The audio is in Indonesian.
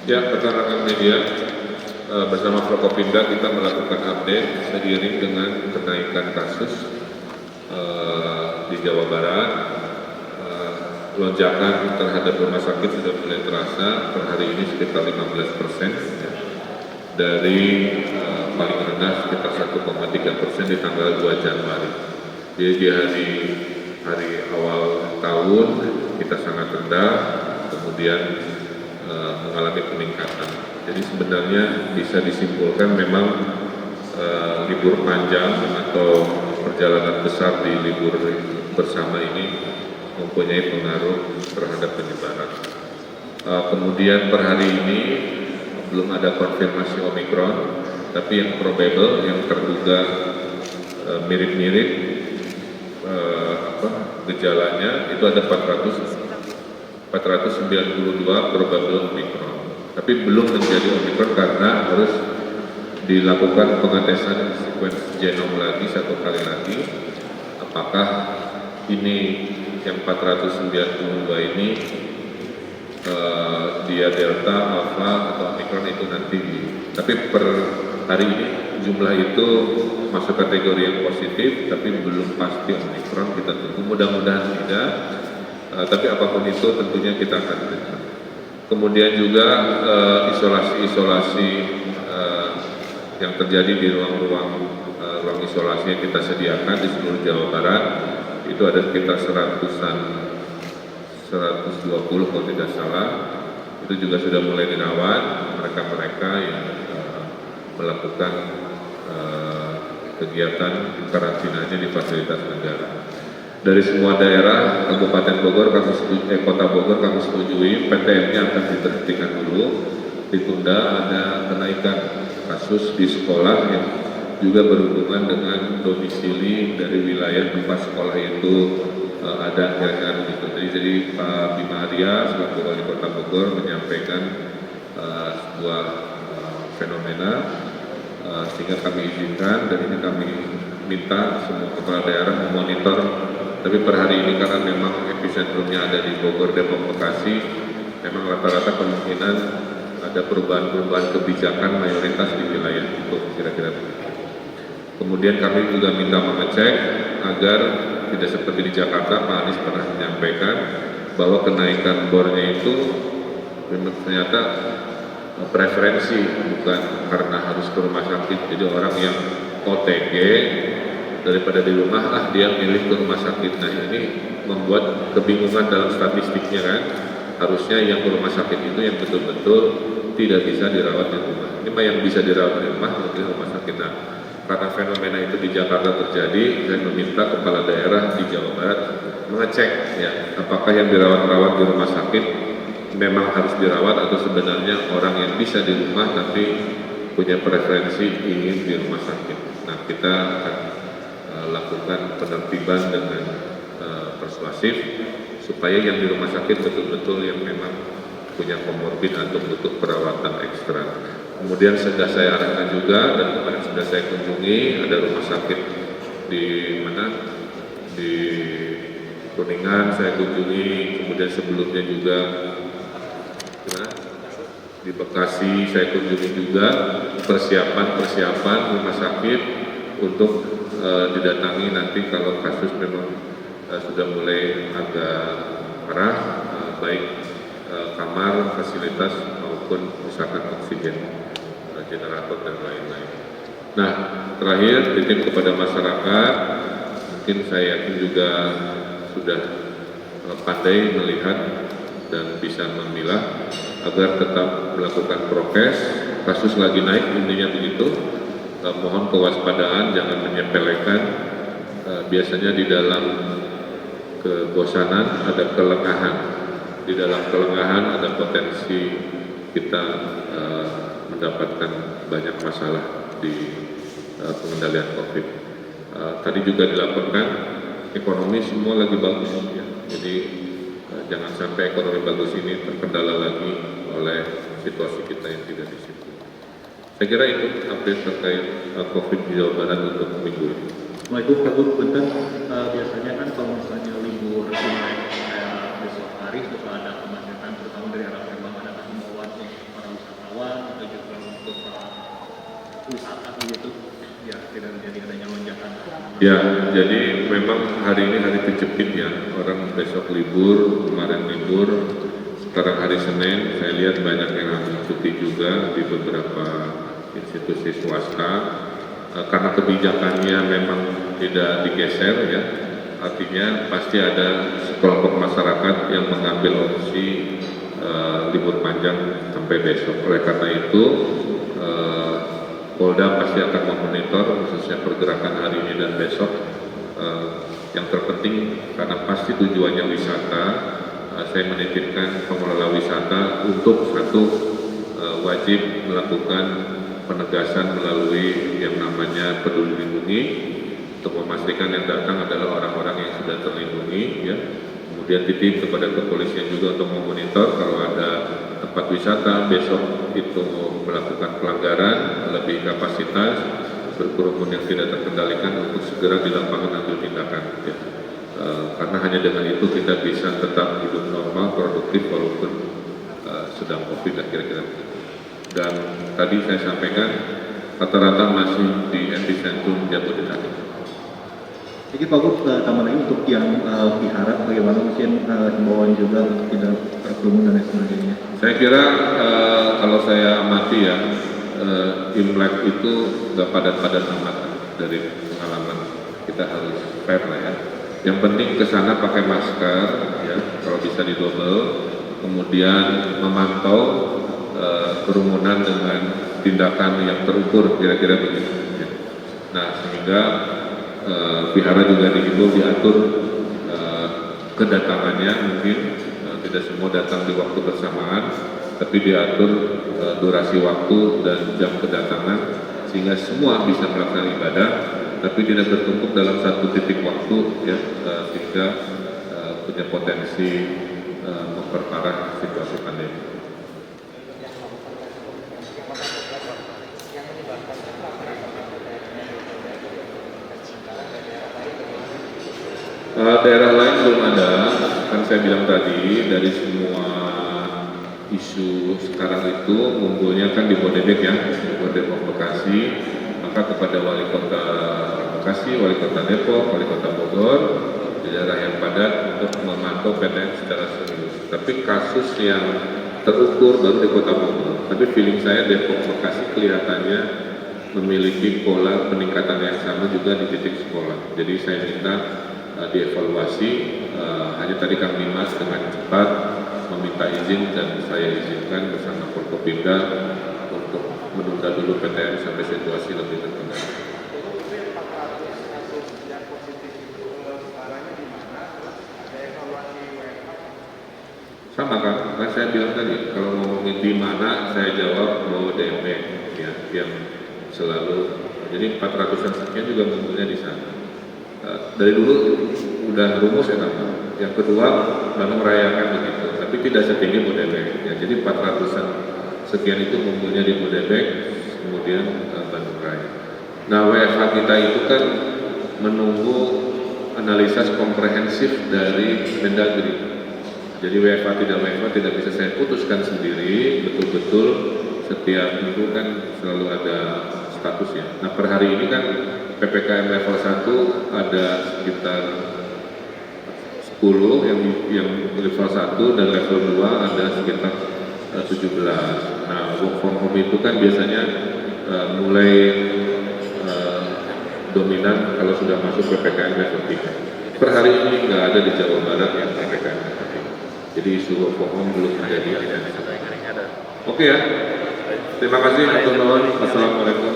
Ya, rekan-rekan media, bersama Forkopimda kita melakukan update seiring dengan kenaikan kasus di Jawa Barat. Lonjakan terhadap rumah sakit sudah mulai terasa, per hari ini sekitar 15%, dari paling rendah sekitar 1,3% di tanggal 2 Januari. Jadi di hari awal tahun kita sangat rendah, kemudian mengalami peningkatan. Jadi sebenarnya bisa disimpulkan memang libur panjang atau perjalanan besar di libur bersama ini mempunyai pengaruh terhadap penyebaran. Kemudian per hari ini belum ada konfirmasi Omikron, tapi yang probable, yang terduga mirip-mirip gejalanya itu ada 492 probable Omikron. Tapi belum menjadi Omikron karena harus dilakukan pengetesan sequence genom lagi satu kali lagi. Apakah ini yang 492 ini dia Delta, Alpha atau Omikron itu nanti. Tapi per hari ini jumlah itu masuk kategori yang positif, tapi belum pasti Omikron. Kita tunggu, mudah-mudahan tidak. Tapi apapun itu tentunya kita akan berikan. Kemudian juga isolasi-isolasi yang terjadi di ruang isolasi yang kita sediakan di seluruh Jawa Barat itu ada sekitar 120 kalau tidak salah. Itu juga sudah mulai dirawat mereka-mereka yang melakukan kegiatan karantinanya di fasilitas negara. Dari semua daerah, Kabupaten Bogor, Kota Bogor kami setujui PTM-nya akan diberhentikan dulu, ditunda. Ada kenaikan kasus di sekolah yang juga berhubungan dengan domisili dari wilayah tempat sekolah itu ada kira-kira begitu. Jadi Pak Bima Arya selaku Wali Kota Bogor menyampaikan sebuah fenomena sehingga kami izinkan, dan ini kami minta semua kepala daerah memonitor. Tapi per hari ini karena memang epicentrumnya ada di Bogor, Depok, Bekasi, memang rata-rata kemungkinan ada perubahan-perubahan kebijakan mayoritas di wilayah itu, kira-kira begitu. Kemudian kami juga minta mengecek agar tidak seperti di Jakarta, Pak Anies pernah menyampaikan bahwa kenaikan bornya itu ternyata preferensi, bukan karena harus ke rumah sakit. Jadi orang yang OTG daripada di rumah dia milih ke rumah sakit. Nah ini membuat kebingungan dalam statistiknya kan. Harusnya yang ke rumah sakit itu yang betul-betul tidak bisa dirawat di rumah. Ini mah yang bisa dirawat di rumah, di rumah sakit. Nah, karena fenomena itu di Jakarta terjadi, saya meminta kepala daerah di Jawa Barat mengecek ya, apakah yang dirawat-rawat di rumah sakit memang harus dirawat atau sebenarnya orang yang bisa di rumah tapi punya preferensi ingin di rumah sakit. Nah, kita akan lakukan penertiban dengan persuasif supaya yang di rumah sakit betul-betul yang memang punya komorbid atau butuh perawatan ekstra. Kemudian sudah saya arahkan juga dan kemarin sudah saya kunjungi, ada rumah sakit di mana, di Kuningan saya kunjungi, kemudian sebelumnya juga di Bekasi saya kunjungi juga, persiapan rumah sakit untuk didatangi nanti kalau kasus memang sudah mulai agak parah, baik kamar, fasilitas maupun misalkan oksigen, generator dan lain-lain. Nah, terakhir titip kepada masyarakat, mungkin saya yakin juga sudah pandai melihat dan bisa memilah agar tetap melakukan prokes. Kasus lagi naik, intinya begitu. Mohon kewaspadaan, jangan menyepelekan. Biasanya di dalam kebosanan ada kelengahan. Di dalam kelengahan ada potensi kita mendapatkan banyak masalah di pengendalian COVID. Tadi juga dilaporkan ekonomi semua lagi bagus ya. Jadi jangan sampai ekonomi bagus ini terkendala lagi oleh situasi kita yang tidak disiplin. Saya kira itu update terkait COVID di Jawa Barat untuk minggu ini. Baik, Pak Gub, punten, biasanya kan kalau misalnya libur Imlek besok hari suka ada kemacetan, terutama dari arah Lembang, ada himbauan untuk para Ya, jadi memang hari ini hari kejepit ya, orang besok libur, kemarin libur, sekarang hari Senin, saya lihat banyak yang ambil cuti juga di beberapa institusi swasta, karena kebijakannya memang tidak digeser ya, artinya pasti ada sekelompok masyarakat yang mengambil opsi libur panjang sampai besok. Oleh karena itu, Polda pasti akan memonitor khususnya pergerakan hari ini dan besok. Yang terpenting karena pasti tujuannya wisata, saya menitipkan pengelola wisata untuk satu, wajib melakukan penegasan melalui yang namanya peduli lindungi untuk memastikan yang datang adalah orang-orang yang sudah terlindungi ya. Kemudian titip kepada kepolisian juga untuk memonitor kalau ada tempat wisata besok itu melakukan pelanggaran, lebih kapasitas, berkerumun yang tidak terkendalikan untuk segera di lapangan ambil tindakan. Ya. Karena hanya dengan itu kita bisa tetap hidup normal, produktif walaupun sedang COVID lah kira-kira. Dan tadi saya sampaikan rata-rata masih di epicentrum Jabodetabek. Jadi Pak Gub, tambah lagi untuk yang wihara, bagaimana mungkin himbauan juga untuk tidak berkerumun dan lain sebagainya. Saya kira kalau saya amati ya, Imlek itu nggak padat-padat amat dari pengalaman, kita harus fair lah ya. Yang penting ke sana pakai masker ya, kalau bisa didobel, kemudian memantau kerumunan dengan tindakan yang terukur kira-kira begitu. Ya. Nah sehingga wihara juga dihimbau diatur kedatangannya mungkin tidak semua datang di waktu bersamaan, tapi diatur durasi waktu dan jam kedatangan sehingga semua bisa melaksanakan ibadah, tapi tidak bertumpuk dalam satu titik waktu ya, sehingga punya potensi memperparah situasi pandemi. Daerah lain belum ada, kan saya bilang tadi dari semua isu sekarang itu ngumpulnya kan di Bodebek ya, di Bodebek Bekasi, maka kepada Wali Kota Bekasi, Wali Kota Depok, Wali Kota Bogor, di daerah yang padat untuk memantau PTM secara serius. Tapi kasus yang terukur baru di Kota Bogor, tapi feeling saya Depok Bekasi kelihatannya memiliki pola peningkatan yang sama juga di titik sekolah. Jadi saya minta dievaluasi, hanya tadi Kang Dimas dengan cepat meminta izin dan saya izinkan bersama Forkopimda untuk menunda dulu PTM sampai situasi lebih terkendali. Sama kan saya bilang tadi, kalau ngomongin di mana saya jawab bahwa DMP ya, yang selalu, jadi 400-an sekian juga ngumpulnya di sana. Dari dulu udah rumus ya nama. Yang kedua memang merayakan begitu, tapi tidak setinggi Bodebek. Ya, jadi 400-an sekian itu ngumpulnya di Bodebek, kemudian Bandung Raya. Nah WFH kita itu kan menunggu analisa komprehensif dari Mendagri. Jadi WFH tidak bisa saya putuskan sendiri, betul-betul setiap minggu kan selalu ada statusnya. Nah per hari ini kan PPKM level 1 ada sekitar 10 yang level 1 dan level 2 ada sekitar 17. Nah work from home itu kan biasanya mulai dominan kalau sudah masuk PPKM level 3. Per hari ini nggak ada di Jawa Barat yang PPKM level 3. Jadi isu work from home belum terjadi. Oke ya, terima kasih. Assalamualaikum.